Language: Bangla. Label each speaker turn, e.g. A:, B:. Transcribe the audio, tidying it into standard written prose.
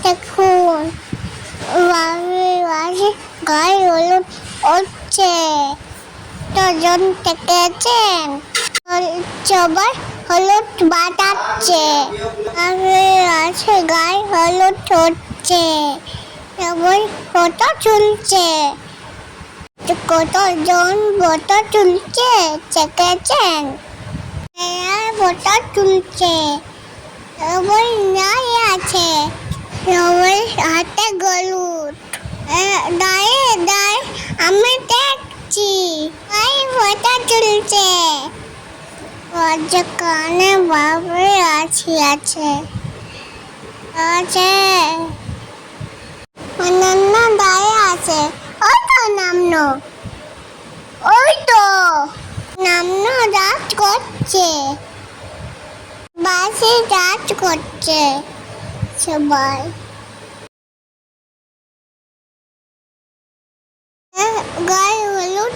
A: দেখুন গায়ে হলুদ হচ্ছে জন দেখেছেন সবাই হলুদ বাটাচ্ছে আছে গায়ে হলুদ হচ্ছে সবাই ফটো তুলছে কতজন ফটো তুলছে দেখেছেন ফটো তুলছে সবাই নাই আছে সবাই হাতে গলুদ দাঁড়িয়ে দাঁড়িয়ে আমি দেখছি ভাই ফটো তুলছে কানে বাবরে আছে আছে অন্যান্য দাঁড়িয়ে আছে ওই তো নামনো রাত করছে বাসে রাত করছে সবাই গায়ে হলুদ